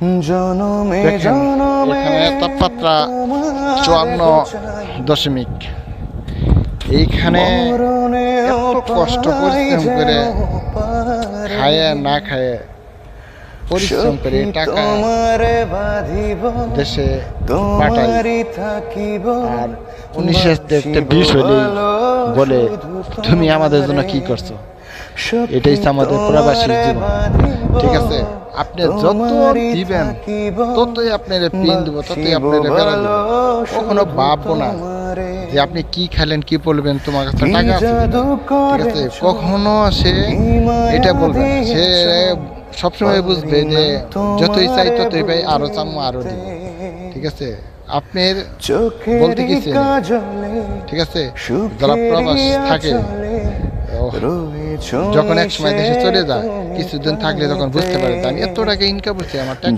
দেখেন এখানে তাপমাত্রা 54.। এইখানে এত কষ্ট পরিশ্রম করে খায় না খায় পরিশ্রম করে টাকা দেশে পাঠাই, আর 19-20 হলেই বলে তুমি আমাদের জন্য কি করছো। এটাই আমাদের প্রবাসী জীবন। ঠিক আছে, আপনি যত দিবেন ততই আপনার পিন দিব, ততই আপনার বেড়া দিব। কখনো ভাববো না যে আপনি কি খেলেন, কি বলবেন, তোমার কাছে টাকা আছে। ঠিক আছে, কখনো সে এটা বলবে না। সে সবসময় বুঝবে যে যতই চাই ততই পাই, আরো চামো আরো দিব। ঠিক আছে, আপনার বলতে কিছু নেই। ঠিক আছে, যারা প্রবাস থাকে যখন এক সময় দেশে চলে যায়, কিছুদিন থাকলে তখন বুঝতে পারে আমি এত টাকা ইনকাম করছি, আমার টাকা